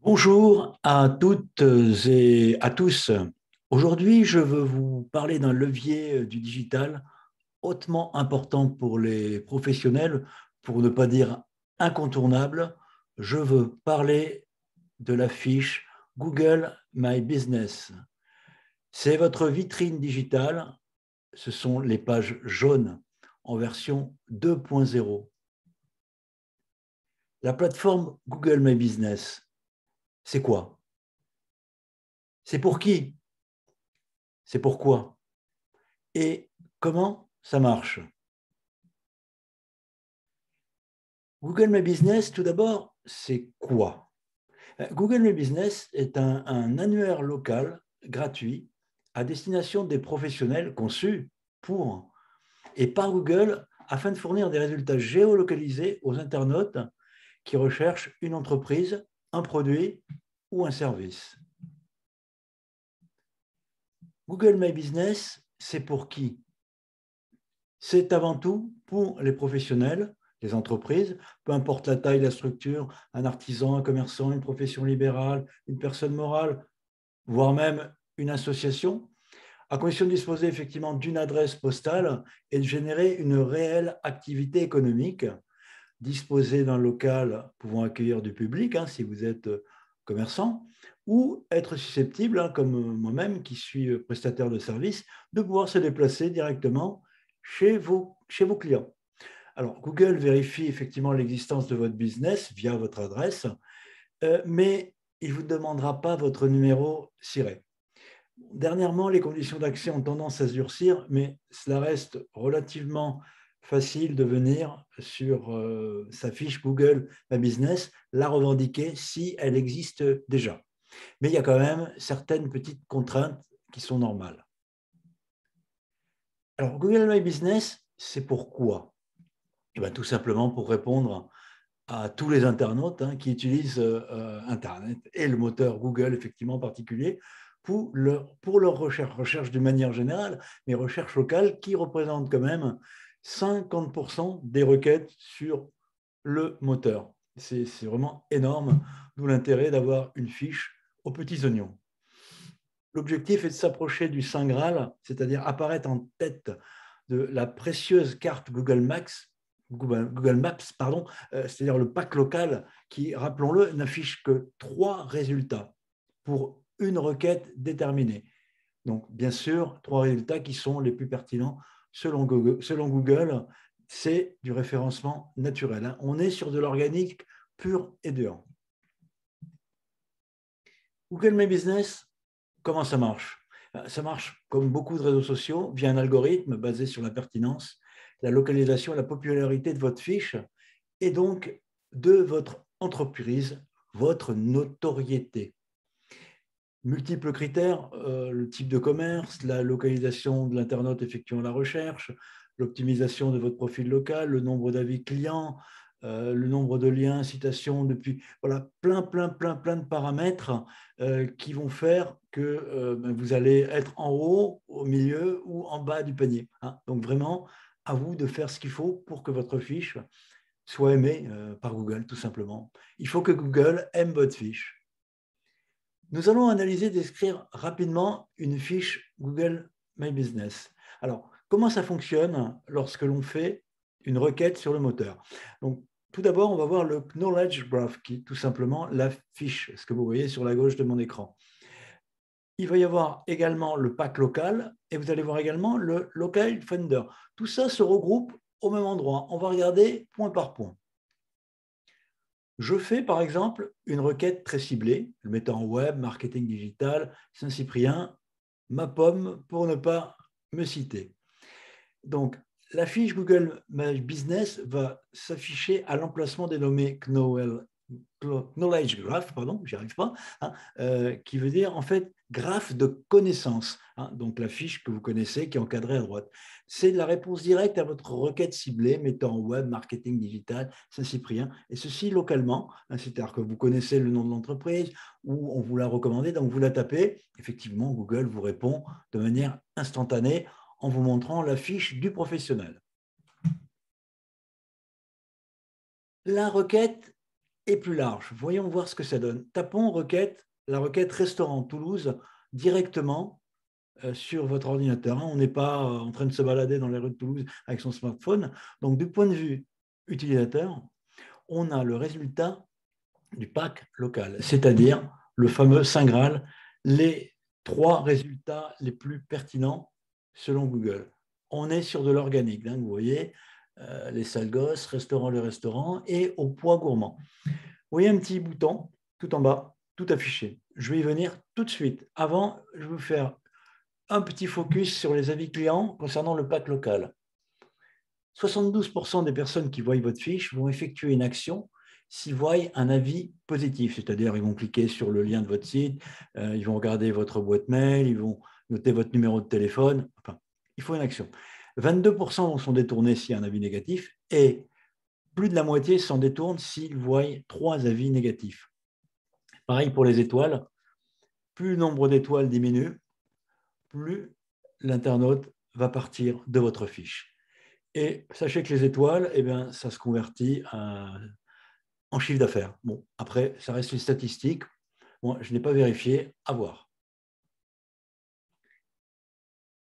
Bonjour à toutes et à tous. Aujourd'hui, je veux vous parler d'un levier du digital hautement important pour les professionnels, pour ne pas dire incontournable. Je veux parler de la fiche Google My Business. C'est votre vitrine digitale, ce sont les pages jaunes en version 2.0. La plateforme Google My Business, c'est quoi? C'est pour qui? C'est pourquoi? Et comment ça marche? Google My Business, tout d'abord, c'est quoi? Google My Business est un annuaire local gratuit à destination des professionnels conçus pour et par Google afin de fournir des résultats géolocalisés aux internautes qui recherchent une entreprise, un produit ou un service. Google My Business, c'est pour qui? C'est avant tout pour les professionnels, les entreprises, peu importe la taille, la structure, un artisan, un commerçant, une profession libérale, une personne morale, voire même une association, à condition de disposer effectivement d'une adresse postale et de générer une réelle activité économique, disposer d'un local pouvant accueillir du public, si vous êtes commerçant, ou être susceptible, comme moi-même qui suis prestataire de service, de pouvoir se déplacer directement chez vos clients. Alors, Google vérifie effectivement l'existence de votre business via votre adresse, mais il ne vous demandera pas votre numéro SIRET. Dernièrement, les conditions d'accès ont tendance à se durcir, mais cela reste relativement facile de venir sur sa fiche Google My Business, la revendiquer si elle existe déjà. Mais il y a quand même certaines petites contraintes qui sont normales. Alors, Google My Business, c'est pourquoi? Eh bien, tout simplement pour répondre à tous les internautes qui utilisent Internet et le moteur Google, effectivement, en particulier, pour leur recherche de manière générale, mais recherche locale qui représente quand même 50% des requêtes sur le moteur. C'est vraiment énorme, d'où l'intérêt d'avoir une fiche aux petits oignons. L'objectif est de s'approcher du Saint Graal, c'est-à-dire apparaître en tête de la précieuse carte Google Maps, c'est-à-dire le pack local qui, rappelons-le, n'affiche que 3 résultats pour une requête déterminée. Donc, bien sûr, 3 résultats qui sont les plus pertinents selon Google, c'est du référencement naturel. On est sur de l'organique pur et dur. Google My Business, comment ça marche? Ça marche comme beaucoup de réseaux sociaux via un algorithme basé sur la pertinence, la localisation, la popularité de votre fiche et donc de votre entreprise, votre notoriété. Multiples critères, le type de commerce, la localisation de l'internaute effectuant la recherche, l'optimisation de votre profil local, le nombre d'avis clients, le nombre de liens, citations, depuis voilà, plein de paramètres qui vont faire que vous allez être en haut, au milieu ou en bas du panier. Donc vraiment, à vous de faire ce qu'il faut pour que votre fiche soit aimée par Google, tout simplement. Il faut que Google aime votre fiche. Nous allons analyser, décrire rapidement une fiche Google My Business. Alors, comment ça fonctionne lorsque l'on fait une requête sur le moteur? Donc, tout d'abord, on va voir le Knowledge Graph, qui est tout simplement la fiche, ce que vous voyez sur la gauche de mon écran. Il va y avoir également le pack local et vous allez voir également le Local Finder. Tout ça se regroupe au même endroit. On va regarder point par point. Je fais par exemple une requête très ciblée, le mettant en web, marketing digital, Saint-Cyprien, ma pomme pour ne pas me citer. Donc, la fiche Google My Business va s'afficher à l'emplacement dénommé Knowledge Graph, pardon, j'y arrive pas, qui veut dire en fait graphe de connaissances. Donc la fiche que vous connaissez qui est encadrée à droite. C'est la réponse directe à votre requête ciblée mettant en web, marketing digital, Saint-Cyprien, et ceci localement, c'est-à-dire que vous connaissez le nom de l'entreprise ou on vous l'a recommandé, donc vous la tapez, effectivement Google vous répond de manière instantanée en vous montrant la fiche du professionnel. La requête et plus large. Voyons voir ce que ça donne. Tapons la requête restaurant Toulouse directement sur votre ordinateur. On n'est pas en train de se balader dans les rues de Toulouse avec son smartphone. Donc, du point de vue utilisateur, on a le résultat du pack local, c'est-à-dire le fameux Saint Graal, les 3 résultats les plus pertinents selon Google. On est sur de l'organique, hein, vous voyez, les sales gosses, restaurant le restaurant et au poids gourmand. Vous voyez un petit bouton tout en bas, tout affiché. Je vais y venir tout de suite. Avant, je vais vous faire un petit focus sur les avis clients concernant le pack local. 72% des personnes qui voient votre fiche vont effectuer une action s'ils voient un avis positif, c'est-à-dire ils vont cliquer sur le lien de votre site, ils vont regarder votre boîte mail, ils vont noter votre numéro de téléphone, enfin, il faut une action. 22% vont s'en détourner s'il y a un avis négatif et plus de la moitié s'en détournent s'ils voient 3 avis négatifs. Pareil pour les étoiles, plus le nombre d'étoiles diminue, plus l'internaute va partir de votre fiche. Et sachez que les étoiles, eh bien, ça se convertit en chiffre d'affaires. Bon, après, ça reste une statistique. Moi, je n'ai pas vérifié. À voir.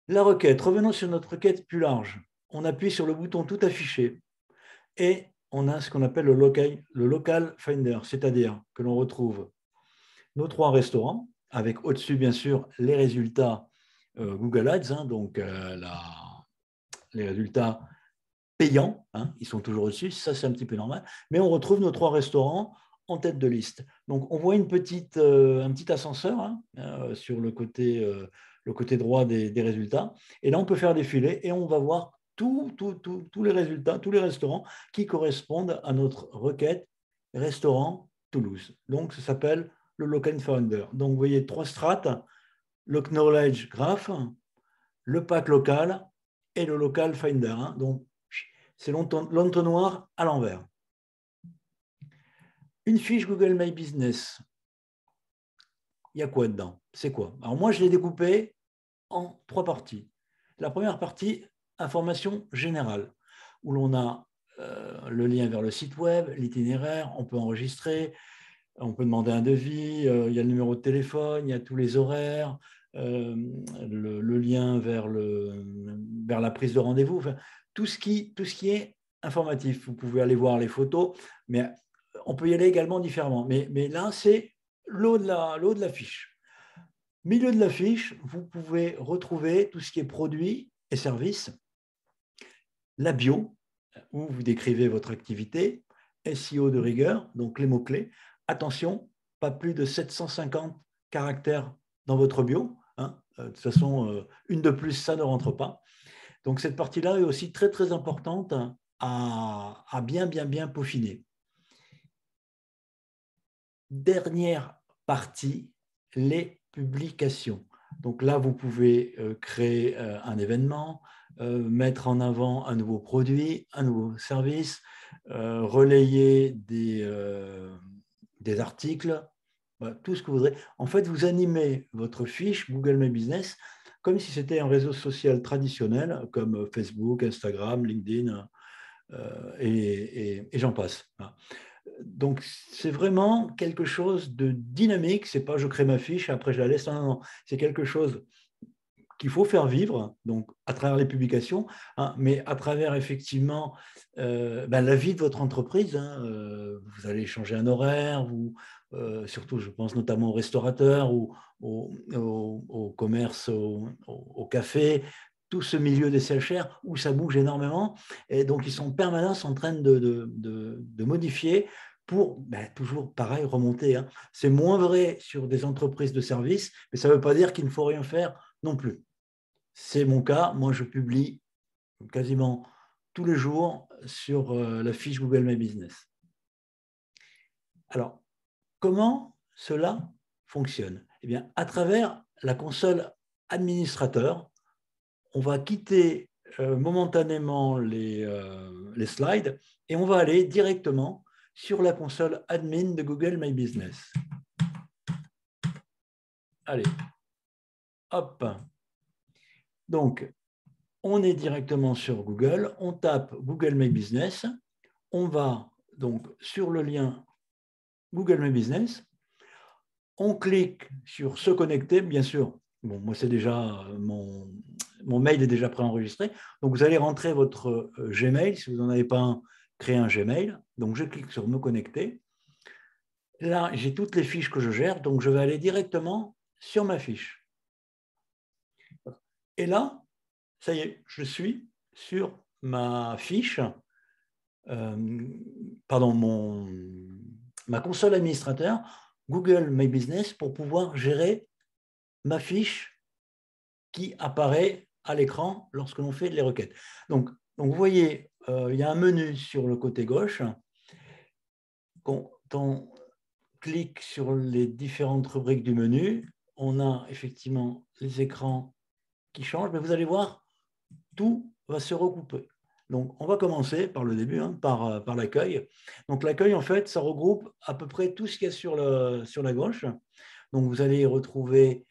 La requête. Revenons sur notre requête plus large. On appuie sur le bouton tout affiché et on a ce qu'on appelle le local finder, c'est-à-dire que l'on retrouve nos 3 restaurants avec au-dessus, bien sûr, les résultats Google Ads, hein, donc les résultats payants, hein, ils sont toujours au-dessus, ça c'est un petit peu normal, mais on retrouve nos 3 restaurants en tête de liste. Donc on voit un petit ascenseur hein, sur le côté droit des résultats, et là on peut faire défiler et on va voir tous les résultats, tous les restaurants qui correspondent à notre requête restaurant Toulouse. Donc ça s'appelle le Local Finder. Donc vous voyez 3 strates, le Knowledge Graph, le pack local et le Local Finder. Hein. Donc c'est l'entonnoir à l'envers. Une fiche Google My Business, il y a quoi dedans? C'est quoi? Alors moi, je l'ai découpé en 3 parties. La première partie, information générale, où l'on a le lien vers le site web, l'itinéraire, on peut enregistrer, on peut demander un devis, il y a le numéro de téléphone, il y a tous les horaires, le lien vers la prise de rendez-vous, enfin, tout ce qui est informatif. Vous pouvez aller voir les photos, mais on peut y aller également différemment. Mais là, c'est l'eau de la fiche. Milieu de la fiche, vous pouvez retrouver tout ce qui est produits et services, la bio, où vous décrivez votre activité, SEO de rigueur, donc les mots-clés. Attention, pas plus de 750 caractères dans votre bio. Hein. De toute façon, une de plus, ça ne rentre pas. Donc cette partie-là est aussi très, très importante à bien peaufiner. Dernière partie, les publications. Donc là, vous pouvez créer un événement, mettre en avant un nouveau produit, un nouveau service, relayer des articles, tout ce que vous voudrez. En fait, vous animez votre fiche Google My Business comme si c'était un réseau social traditionnel comme Facebook, Instagram, LinkedIn et j'en passe. Donc, c'est vraiment quelque chose de dynamique. C'est pas je crée ma fiche et après je la laisse. Non, non. C'est quelque chose qu'il faut faire vivre, donc à travers les publications, hein, mais à travers effectivement la vie de votre entreprise. Hein, vous allez changer un horaire, surtout, je pense notamment aux restaurateurs ou au commerce, au café, tout ce milieu des CHR où ça bouge énormément. Et donc, ils sont en permanence en train de modifier pour toujours, pareil, remonter. Hein. C'est moins vrai sur des entreprises de services, mais ça ne veut pas dire qu'il ne faut rien faire non plus. C'est mon cas. Moi, je publie quasiment tous les jours sur la fiche Google My Business. Alors, comment cela fonctionne? Eh bien, à travers la console administrateur, on va quitter momentanément les slides et on va aller directement sur la console admin de Google My Business. Allez, hop. Donc, on est directement sur Google, on tape Google My Business, on va donc sur le lien Google My Business. On clique sur se connecter, bien sûr. Bon, moi, c'est déjà mon mail est déjà préenregistré. Donc, vous allez rentrer votre Gmail. Si vous n'en avez pas un, créez un Gmail. Donc, je clique sur me connecter. Là, j'ai toutes les fiches que je gère. Donc, je vais aller directement sur ma fiche. Et là, ça y est, je suis sur ma fiche, ma console administrateur, Google My Business, pour pouvoir gérer ma fiche qui apparaît à l'écran lorsque l'on fait les requêtes. Donc vous voyez, il y a un menu sur le côté gauche. Quand on clique sur les différentes rubriques du menu, on a effectivement les écrans qui changent, mais vous allez voir, tout va se recouper. Donc, on va commencer par le début, par l'accueil. Donc, l'accueil, en fait, ça regroupe à peu près tout ce qu'il y a sur la gauche. Donc, vous allez y retrouver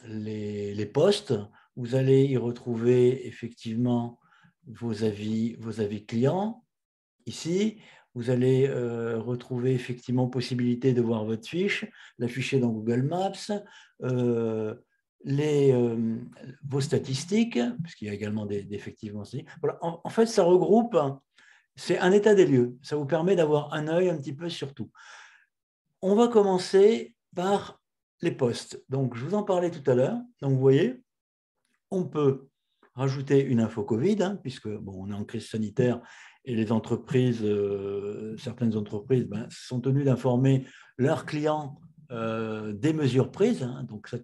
les postes. Vous allez y retrouver effectivement vos avis clients. Ici, vous allez retrouver effectivement possibilité de voir votre fiche, l'afficher dans Google Maps, vos statistiques, puisqu'il y a également effectivement statistiques. Voilà. En fait, ça regroupe, c'est un état des lieux. Ça vous permet d'avoir un œil un petit peu sur tout. On va commencer par les postes. Donc, je vous en parlais tout à l'heure. Donc, vous voyez, on peut rajouter une info Covid, puisque on est en crise sanitaire et les entreprises, certaines entreprises sont tenues d'informer leurs clients des mesures prises, donc c'est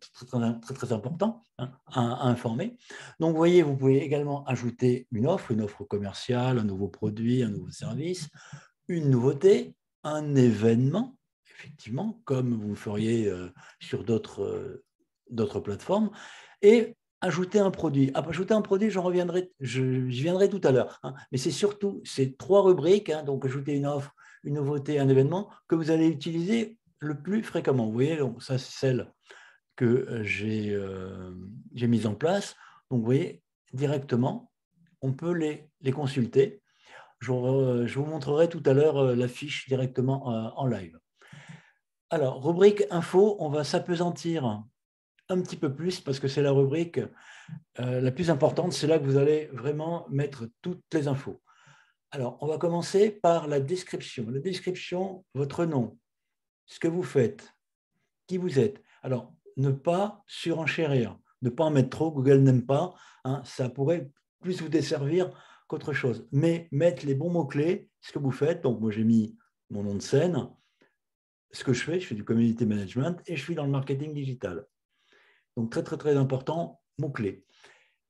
très important à informer. Donc, vous voyez, vous pouvez également ajouter une offre commerciale, un nouveau produit, un nouveau service, une nouveauté, un événement, effectivement, comme vous feriez sur d'autres plateformes, et ajouter un produit. Ajouter un produit, j'y viendrai tout à l'heure. Mais c'est surtout ces trois rubriques, donc ajouter une offre, une nouveauté, un événement, que vous allez utiliser le plus fréquemment. Vous voyez, donc ça, c'est celle que j'ai mise en place. Donc, vous voyez, directement, on peut les consulter. Je vous montrerai tout à l'heure la fiche directement en live. Alors, rubrique info, on va s'appesantir un petit peu plus parce que c'est la rubrique la plus importante. C'est là que vous allez vraiment mettre toutes les infos. Alors, on va commencer par la description. La description, votre nom, ce que vous faites, qui vous êtes. Alors, ne pas surenchérir, ne pas en mettre trop. Google n'aime pas. Ça pourrait plus vous desservir qu'autre chose. Mais mettre les bons mots-clés, ce que vous faites. Donc, moi, j'ai mis mon nom de scène. Ce que je fais du community management et je suis dans le marketing digital. Donc, très, très, très important, mots-clés.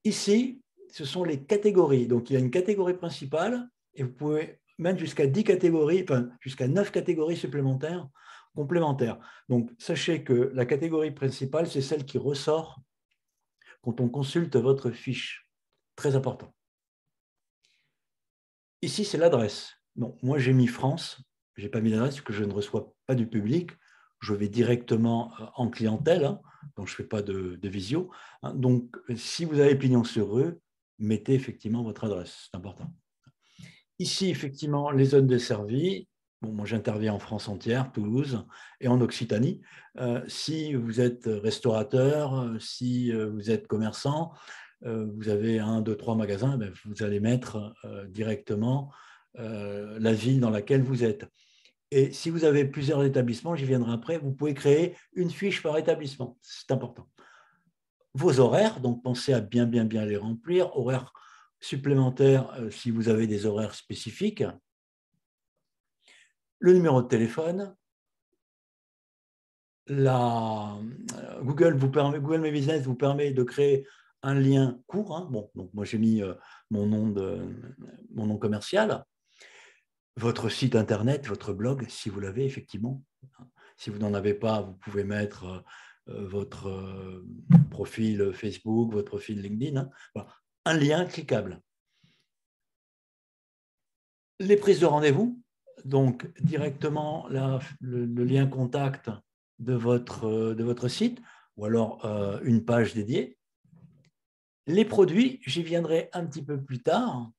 Ici, ce sont les catégories. Donc, il y a une catégorie principale et vous pouvez mettre jusqu'à 10 catégories, enfin, jusqu'à 9 catégories supplémentaires, complémentaires. Donc, sachez que la catégorie principale, c'est celle qui ressort quand on consulte votre fiche. Très important. Ici, c'est l'adresse. Non, moi, j'ai mis France. Je n'ai pas mis l'adresse parce que je ne reçois pas du public. Je vais directement en clientèle, donc je ne fais pas de visio. Donc, si vous avez pignon sur rue, mettez effectivement votre adresse, c'est important. Ici, effectivement, les zones desservies. Bon, moi, j'interviens en France entière, Toulouse et en Occitanie. Si vous êtes restaurateur, si vous êtes commerçant, vous avez 1, 2, 3 magasins, vous allez mettre directement la ville dans laquelle vous êtes. Et si vous avez plusieurs établissements, j'y viendrai après, vous pouvez créer une fiche par établissement. C'est important. Vos horaires, donc pensez à bien les remplir. Horaires supplémentaires si vous avez des horaires spécifiques. Le numéro de téléphone. Google My Business vous permet de créer un lien court. Bon, donc moi j'ai mis mon nom commercial. Votre site internet, votre blog, si vous l'avez effectivement. Si vous n'en avez pas, vous pouvez mettre votre profil Facebook, votre profil LinkedIn. Voilà. Un lien cliquable. Les prises de rendez-vous, donc directement le lien contact de votre site ou alors une page dédiée. Les produits, j'y viendrai un petit peu plus tard.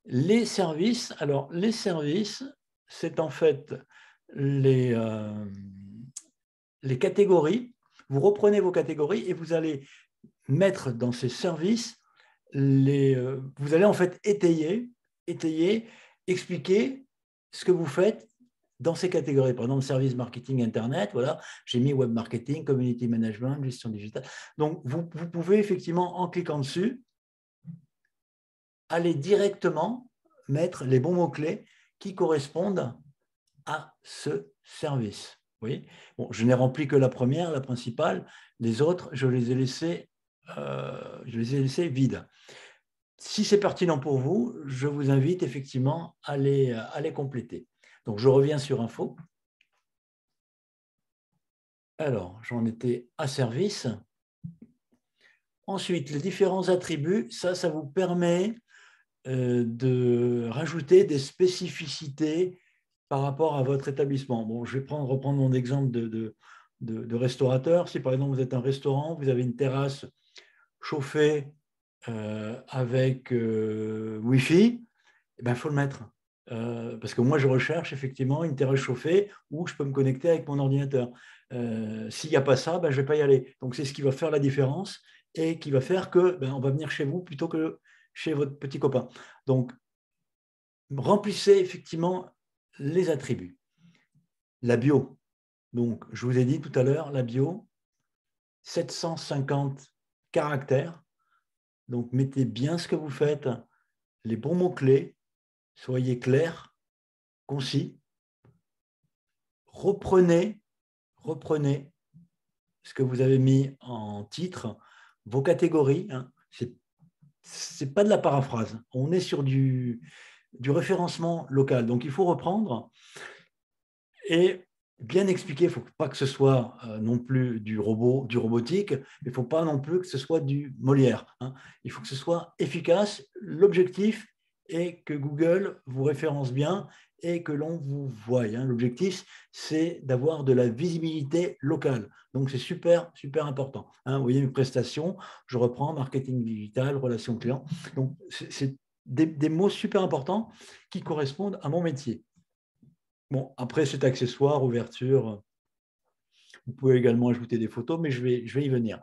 Les services, alors les services, c'est en fait les catégories. Vous reprenez vos catégories et vous allez mettre dans ces services, vous allez en fait étayer, expliquer ce que vous faites dans ces catégories. Par exemple, service marketing Internet, voilà, j'ai mis web marketing, community management, gestion digitale. Donc, vous pouvez effectivement, en cliquant dessus, aller directement mettre les bons mots-clés qui correspondent à ce service. Vous voyez, bon, je n'ai rempli que la première, la principale. Les autres, je les ai laissés vides. Si c'est pertinent pour vous, je vous invite effectivement à les compléter. Donc, je reviens sur Info. Alors, j'en étais à service. Ensuite, les différents attributs, ça vous permet de rajouter des spécificités par rapport à votre établissement. Bon, je vais reprendre mon exemple de restaurateur. Si par exemple vous êtes un restaurant, vous avez une terrasse chauffée avec Wi-Fi, eh ben, faut le mettre. Parce que moi, je recherche effectivement une terrasse chauffée où je peux me connecter avec mon ordinateur. S'il n'y a pas ça, ben, je ne vais pas y aller. Donc, c'est ce qui va faire la différence et qui va faire que on va venir chez vous plutôt que chez votre petit copain. Donc, remplissez effectivement les attributs. La bio. Donc, je vous ai dit tout à l'heure, la bio, 750 caractères. Donc, mettez bien ce que vous faites, les bons mots-clés, soyez clairs, concis. Reprenez ce que vous avez mis en titre, vos catégories. Hein. C'est pas de la paraphrase. On est sur du référencement local. Donc, il faut reprendre et bien expliquer. Il ne faut pas que ce soit non plus du robotique. Il ne faut pas non plus que ce soit du Molière. Hein. Il faut que ce soit efficace. L'objectif est que Google vous référence bien et que l'on vous voie. Hein. L'objectif, c'est d'avoir de la visibilité locale. Donc, c'est super, super important. Hein. Vous voyez une prestation, je reprends marketing digital, relations clients. Donc, c'est des mots super importants qui correspondent à mon métier. Bon, après, cet accessoire, ouverture, vous pouvez également ajouter des photos, mais je vais y venir.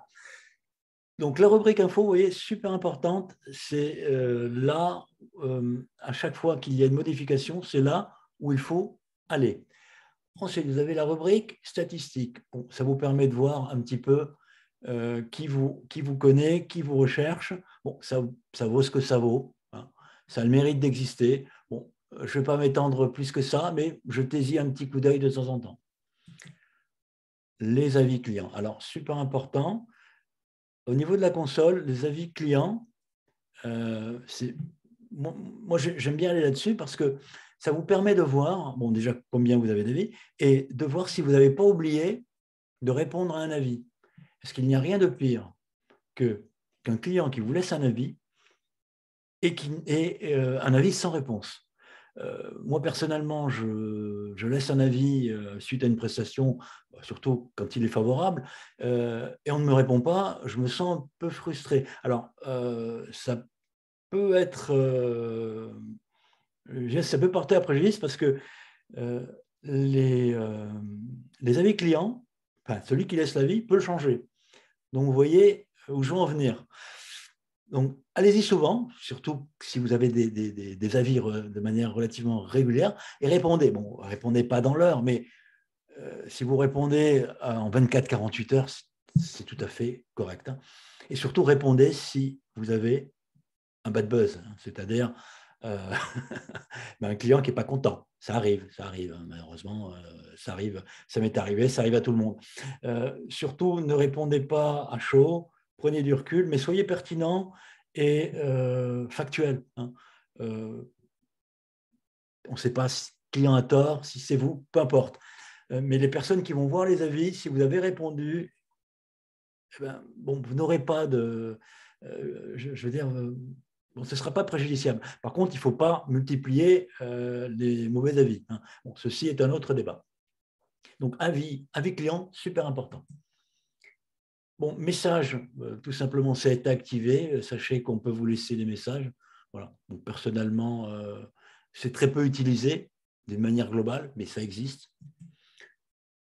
Donc, la rubrique info, vous voyez, super importante. C'est là, à chaque fois qu'il y a une modification, c'est là où il faut aller. Ensuite, vous avez la rubrique statistiques. Bon, ça vous permet de voir un petit peu qui vous connaît, qui vous recherche. Bon, ça vaut ce que ça vaut. Hein. Ça a le mérite d'exister. Bon, je ne vais pas m'étendre plus que ça, mais jetez-y un petit coup d'œil de temps en temps. Les avis clients. Alors, super important. Au niveau de la console, les avis clients, moi j'aime bien aller là-dessus parce que ça vous permet de voir, bon, déjà combien vous avez d'avis, et de voir si vous n'avez pas oublié de répondre à un avis. Parce qu'il n'y a rien de pire qu'un client qui vous laisse un avis et un avis sans réponse. Moi, personnellement, je laisse un avis suite à une prestation, surtout quand il est favorable, et on ne me répond pas, je me sens un peu frustré. Alors, ça peut être... ça peut porter à préjudice parce que les avis clients, enfin, celui qui laisse l'avis peut le changer. Donc, vous voyez où je veux en venir. Donc, allez-y souvent, surtout si vous avez des avis de manière relativement régulière, et répondez. Bon, répondez pas dans l'heure, mais si vous répondez en 24-48 heures, c'est tout à fait correct. Hein. Et surtout, répondez si vous avez un bad buzz, hein, c'est-à-dire un client qui n'est pas content. Ça arrive, hein, malheureusement, ça arrive, ça m'est arrivé, ça arrive à tout le monde. Surtout, ne répondez pas à chaud, prenez du recul, mais soyez pertinent et factuel. Hein. On ne sait pas si le client a tort, si c'est vous, peu importe. Mais les personnes qui vont voir les avis, si vous avez répondu, bon, vous n'aurez pas de... je veux dire... bon, ce ne sera pas préjudiciable. Par contre, il ne faut pas multiplier les mauvais avis. Hein. Bon, ceci est un autre débat. Donc, avis client, super important. Bon, message, tout simplement, ça a été activé. Sachez qu'on peut vous laisser des messages. Voilà. Donc, personnellement, c'est très peu utilisé. d'une manière globale, mais ça existe.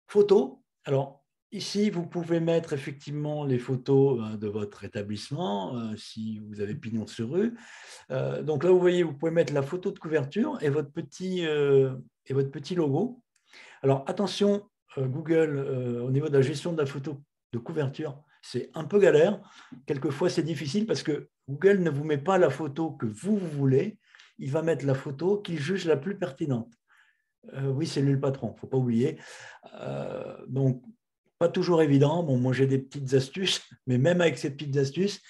Photos. Alors, ici, vous pouvez mettre effectivement les photos de votre établissement, si vous avez pignon sur rue. Donc là, vous voyez, vous pouvez mettre la photo de couverture et votre petit logo. Alors, attention, Google, au niveau de la gestion de la photo de couverture, c'est un peu galère. Quelquefois, c'est difficile parce que Google ne vous met pas la photo que vous voulez. Il va mettre la photo qu'il juge la plus pertinente. Oui, c'est lui le patron, il ne faut pas oublier. Donc, pas toujours évident. Bon, moi, j'ai des petites astuces, mais même avec ces petites astuces,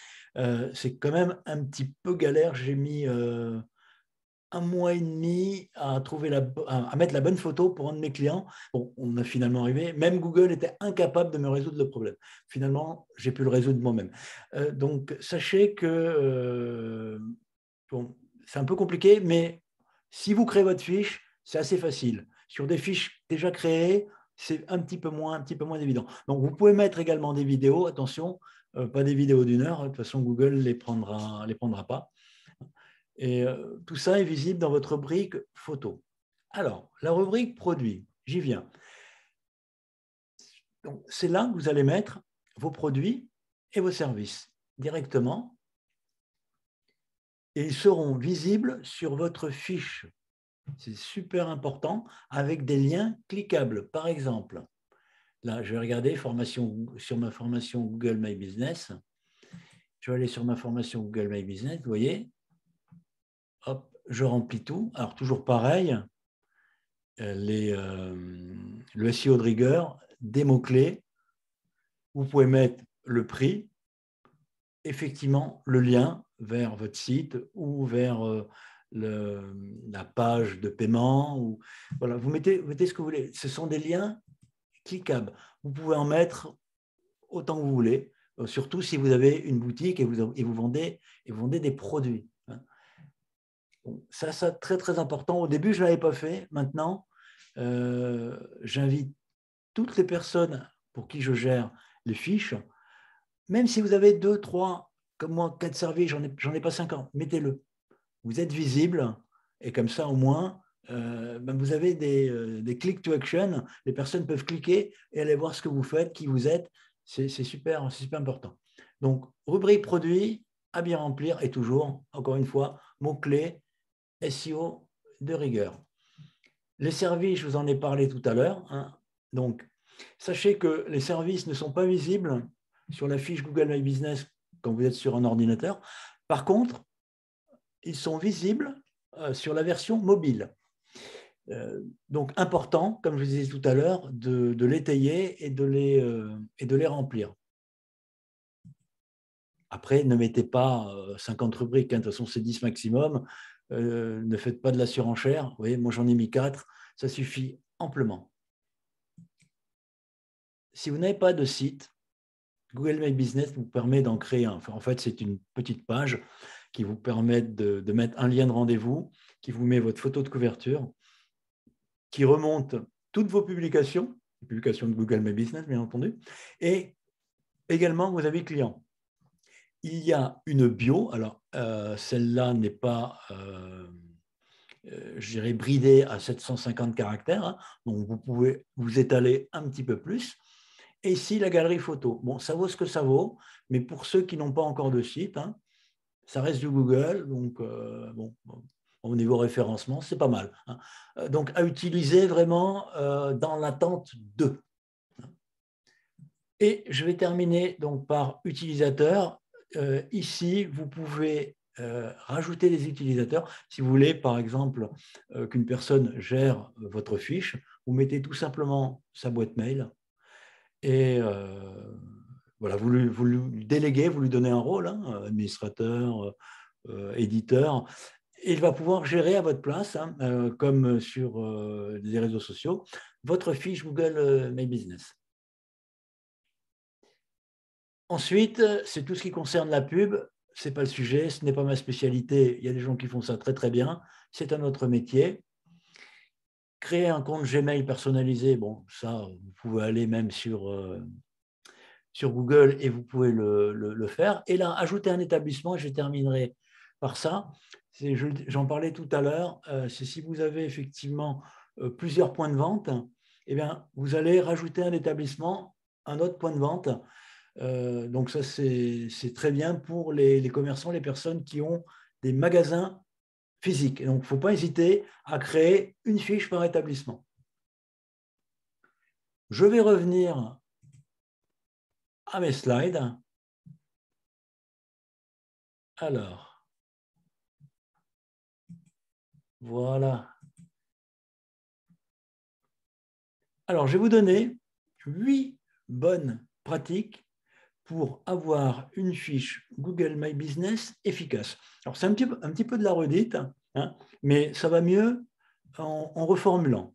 c'est quand même un petit peu galère. J'ai mis 1 mois et demi à mettre la bonne photo pour un de mes clients. Bon, on a finalement arrivé. Même Google était incapable de me résoudre le problème. Finalement, j'ai pu le résoudre moi-même. Donc, sachez que bon, c'est un peu compliqué, mais si vous créez votre fiche, c'est assez facile. Sur des fiches déjà créées, c'est un petit peu moins évident. Donc, vous pouvez mettre également des vidéos. Attention, pas des vidéos d'1 heure. De toute façon, Google ne les prendra pas. Et tout ça est visible dans votre rubrique photo. Alors, la rubrique produits, j'y viens. C'est là que vous allez mettre vos produits et vos services directement. Et ils seront visibles sur votre fiche. C'est super important, avec des liens cliquables. Par exemple, là, je vais regarder sur ma formation Google My Business. Je vais aller sur ma formation Google My Business, vous voyez. Hop, je remplis tout. Alors, toujours pareil, le SEO de rigueur, des mots-clés. Vous pouvez mettre le prix, effectivement, le lien vers votre site ou vers la page de paiement. Ou, voilà, vous mettez ce que vous voulez. Ce sont des liens cliquables. Vous pouvez en mettre autant que vous voulez, surtout si vous avez une boutique et vous vendez des produits. Bon, ça, très, très important. Au début, je ne l'avais pas fait. Maintenant, j'invite toutes les personnes pour qui je gère les fiches, même si vous avez 2, 3, comme moi, 4 services, j'en ai pas 50, mettez-le. Vous êtes visible et comme ça, au moins, vous avez des click to action. Les personnes peuvent cliquer et aller voir ce que vous faites, qui vous êtes. C'est super important. Donc, rubrique produit à bien remplir et toujours, encore une fois, mots-clés, SEO de rigueur. Les services, je vous en ai parlé tout à l'heure. Donc, sachez que les services ne sont pas visibles sur la fiche Google My Business quand vous êtes sur un ordinateur. Par contre, ils sont visibles sur la version mobile. Donc, important, comme je vous disais tout à l'heure, de l'étayer et de les remplir. Après, ne mettez pas 50 rubriques, de toute façon, c'est 10 maximum. Ne faites pas de la surenchère. Vous voyez, moi, j'en ai mis 4, ça suffit amplement. Si vous n'avez pas de site, Google My Business vous permet d'en créer un. Enfin, en fait, c'est une petite page qui vous permet de mettre un lien de rendez-vous, qui vous met votre photo de couverture, qui remonte toutes vos publications, les publications de Google My Business, bien entendu, et également vos avis clients. Il y a une bio, alors celle-là n'est pas, je dirais, bridée à 750 caractères, donc vous pouvez vous étaler un petit peu plus. Et ici, la galerie photo. Bon, ça vaut ce que ça vaut, mais pour ceux qui n'ont pas encore de site, ça reste du Google, donc au niveau référencement, c'est pas mal. Donc, à utiliser vraiment dans l'attente de. Et je vais terminer donc par utilisateur. Ici, vous pouvez rajouter des utilisateurs. Si vous voulez, par exemple, qu'une personne gère votre fiche, vous mettez tout simplement sa boîte mail et voilà, vous lui déléguez, vous lui donnez un rôle, administrateur, éditeur, et il va pouvoir gérer à votre place, comme sur les réseaux sociaux, votre fiche Google My Business. Ensuite, c'est tout ce qui concerne la pub. Ce n'est pas le sujet, ce n'est pas ma spécialité. Il y a des gens qui font ça très, très bien. C'est un autre métier. Créer un compte Gmail personnalisé, bon, ça, vous pouvez aller même sur Google et vous pouvez le faire. Et là, ajouter un établissement, je terminerai par ça, j'en parlais tout à l'heure, c'est si vous avez effectivement plusieurs points de vente, eh bien, vous allez rajouter un établissement, un autre point de vente. Donc ça, c'est très bien pour les commerçants, les personnes qui ont des magasins physiques. Et donc, il ne faut pas hésiter à créer une fiche par établissement. Je vais revenir à mes slides. Alors, voilà. Alors, je vais vous donner 8 bonnes pratiques pour avoir une fiche Google My Business efficace. Alors, c'est un petit peu de la redite, hein, mais ça va mieux en reformulant.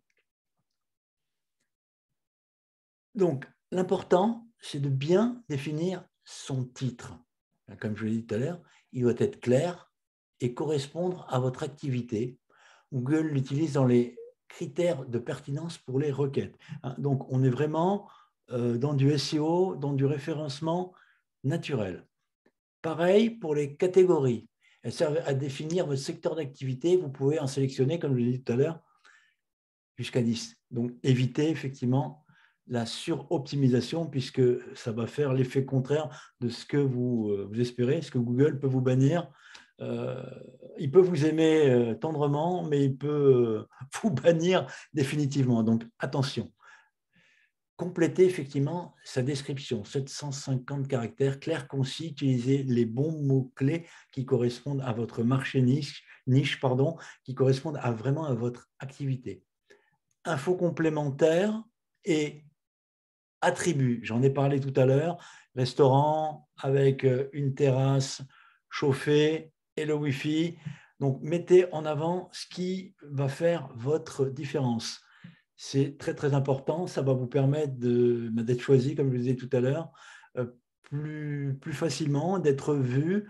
Donc, l'important, c'est de bien définir son titre. Comme je l'ai dit tout à l'heure, il doit être clair et correspondre à votre activité. Google l'utilise dans les critères de pertinence pour les requêtes. Donc, on est vraiment dans du SEO, dans du référencement naturel. Pareil pour les catégories. Elles servent à définir votre secteur d'activité. Vous pouvez en sélectionner, comme je l'ai dit tout à l'heure, jusqu'à 10. Donc, évitez effectivement la suroptimisation puisque ça va faire l'effet contraire de ce que vous espérez, ce que Google peut vous bannir. Il peut vous aimer tendrement, mais il peut vous bannir définitivement. Donc, attention. Complétez effectivement sa description, 750 caractères, clair, concis, utilisez les bons mots-clés qui correspondent à votre marché niche qui correspondent vraiment à votre activité. Infos complémentaires et attributs. J'en ai parlé tout à l'heure. Restaurant avec une terrasse chauffée et le Wi-Fi. Donc, mettez en avant ce qui va faire votre différence. C'est très, très important. Ça va vous permettre d'être choisi, comme je le disais tout à l'heure, plus facilement, d'être vu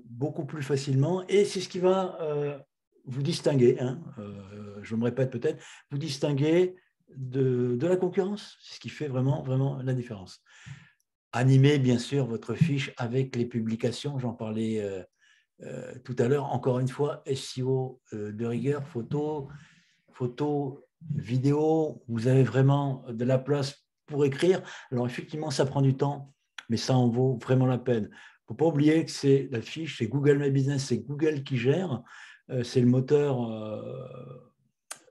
beaucoup plus facilement. Et c'est ce qui va vous distinguer, je me répète peut-être, vous distinguer de la concurrence. C'est ce qui fait vraiment, vraiment la différence. Animez bien sûr votre fiche avec les publications, j'en parlais tout à l'heure. Encore une fois, SEO de rigueur, photo, vidéo, vous avez vraiment de la place pour écrire. Alors effectivement, ça prend du temps, mais ça en vaut vraiment la peine. Il ne faut pas oublier que c'est la fiche, c'est Google My Business, c'est Google qui gère. C'est le moteur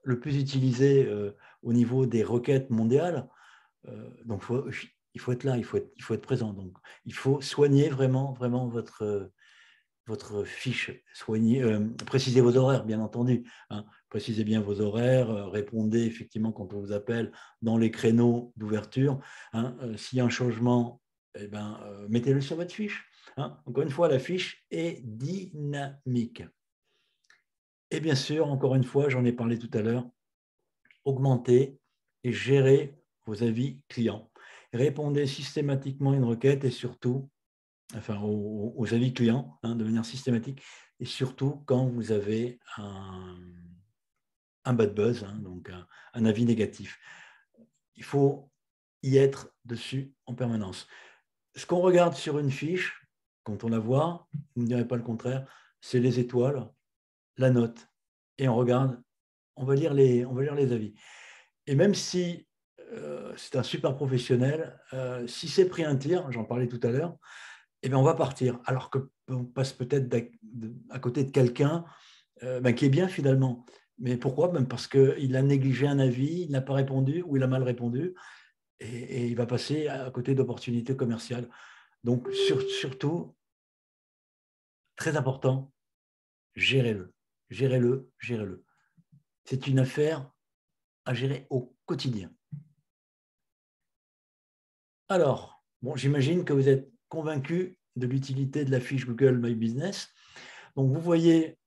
le plus utilisé au niveau des requêtes mondiales. Donc, il faut être là, il faut être présent. Donc, il faut soigner vraiment, vraiment votre fiche. Précisez vos horaires, bien entendu. Précisez bien vos horaires, répondez effectivement quand on vous appelle dans les créneaux d'ouverture. S'il y a un changement, mettez-le sur votre fiche. Encore une fois, la fiche est dynamique. Et bien sûr, encore une fois, j'en ai parlé tout à l'heure, augmenter et gérer vos avis clients. Répondez systématiquement à une requête et surtout, aux avis clients, de manière systématique, et surtout quand vous avez un bad buzz, donc un avis négatif. Il faut y être dessus en permanence. Ce qu'on regarde sur une fiche, quand on la voit, vous ne direz pas le contraire, c'est les étoiles, la note, et on va lire les avis. Et même si c'est un super professionnel, si c'est pris un tir, j'en parlais tout à l'heure, eh bien on va partir. Alors qu'on passe peut-être à côté de quelqu'un qui est bien finalement. Mais pourquoi? Même parce qu'il a négligé un avis, il n'a pas répondu ou il a mal répondu et il va passer à côté d'opportunités commerciales. Donc surtout, très important, gérez-le. Gérez-le, gérez-le. C'est une affaire à gérer au quotidien. Alors, j'imagine que vous êtes convaincu de l'utilité de la fiche Google My Business. Donc, vous voyez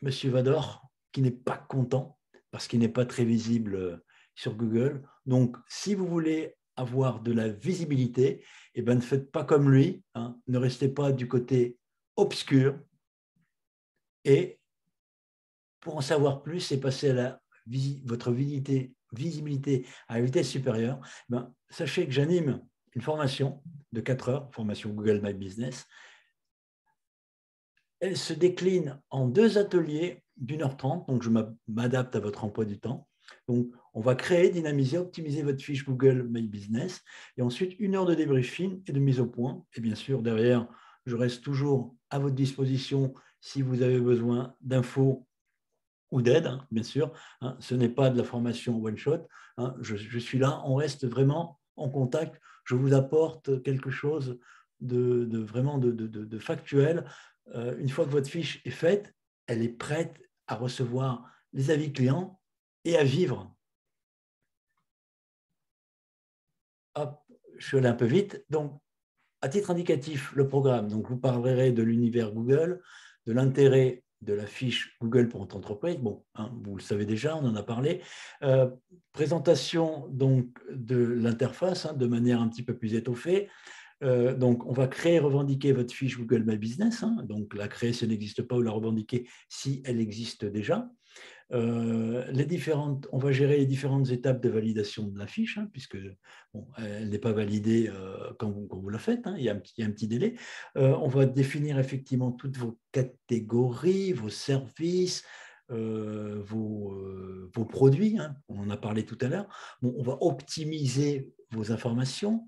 M. Vador qui n'est pas content parce qu'il n'est pas très visible sur Google. Donc, si vous voulez avoir de la visibilité, ne faites pas comme lui, ne restez pas du côté obscur. Et pour en savoir plus et passer à votre visibilité à la vitesse supérieure, sachez que j'anime une formation de 4 heures, formation Google My Business, Elle se décline en 2 ateliers d'1h30, donc je m'adapte à votre emploi du temps. Donc, on va créer, dynamiser, optimiser votre fiche Google My Business et ensuite 1 heure de débriefing et de mise au point. Et bien sûr, derrière, je reste toujours à votre disposition si vous avez besoin d'infos ou d'aide, hein, bien sûr. Hein, ce n'est pas de la formation one-shot. Hein, je suis là, on reste vraiment en contact. Je vous apporte quelque chose vraiment de factuel. Une fois que votre fiche est faite, elle est prête à recevoir les avis clients et à vivre. Hop, je suis allé un peu vite. Donc, à titre indicatif, le programme, donc vous parlerez de l'univers Google, de l'intérêt de la fiche Google pour votre entreprise. Bon, hein, vous le savez déjà, on en a parlé. Présentation donc de l'interface, hein, de manière un petit peu plus étoffée. Donc, on va créer et revendiquer votre fiche Google My Business. Hein, donc, la créer si elle n'existe pas ou la revendiquer si elle existe déjà. On va gérer les différentes étapes de validation de la fiche, hein, puisque bon, elle n'est pas validée quand vous la faites, hein, il y a un petit délai. On va définir effectivement toutes vos catégories, vos services, vos produits, hein, on en a parlé tout à l'heure. Bon, on va optimiser vos informations.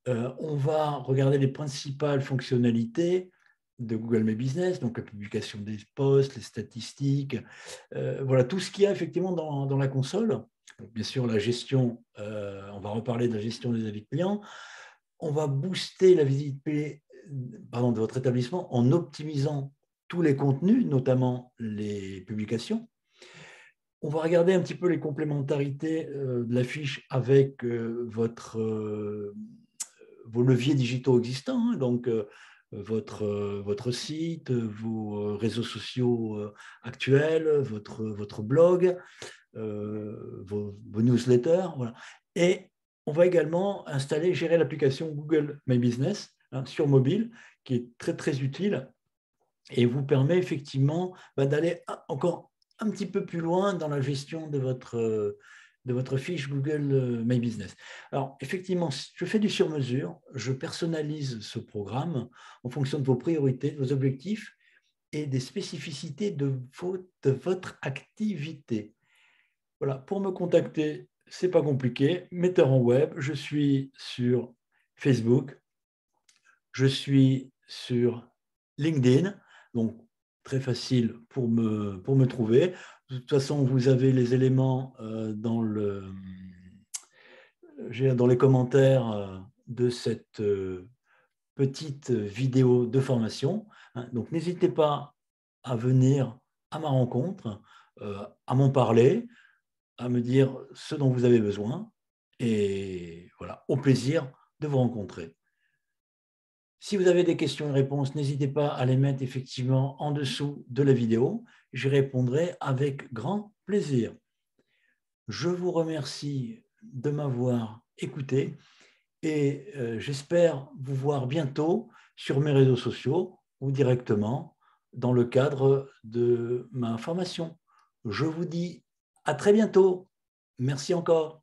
On va regarder les principales fonctionnalités de Google My Business, donc la publication des posts, les statistiques, voilà tout ce qu'il y a effectivement dans la console. Donc, bien sûr, la gestion, on va reparler de la gestion des avis clients. On va booster la visibilité de votre établissement en optimisant tous les contenus, notamment les publications. On va regarder un petit peu les complémentarités de la fiche avec vos leviers digitaux existants, hein, donc votre site, vos réseaux sociaux actuels, votre blog, vos newsletters. Voilà. Et on va également installer, gérer l'application Google My Business, hein, sur mobile, qui est très, très utile et vous permet effectivement d'aller encore un petit peu plus loin dans la gestion de votre fiche Google My Business. Alors, effectivement, je fais du sur-mesure, je personnalise ce programme en fonction de vos priorités, de vos objectifs et des spécificités de votre activité. Voilà, pour me contacter, ce n'est pas compliqué, metteur en web, je suis sur Facebook, je suis sur LinkedIn, donc très facile pour me trouver. De toute façon, vous avez les éléments dans les commentaires de cette petite vidéo de formation. Donc, n'hésitez pas à venir à ma rencontre, à m'en parler, à me dire ce dont vous avez besoin. Et voilà, au plaisir de vous rencontrer. Si vous avez des questions et réponses, n'hésitez pas à les mettre effectivement en dessous de la vidéo. J'y répondrai avec grand plaisir. Je vous remercie de m'avoir écouté et j'espère vous voir bientôt sur mes réseaux sociaux ou directement dans le cadre de ma formation. Je vous dis à très bientôt. Merci encore.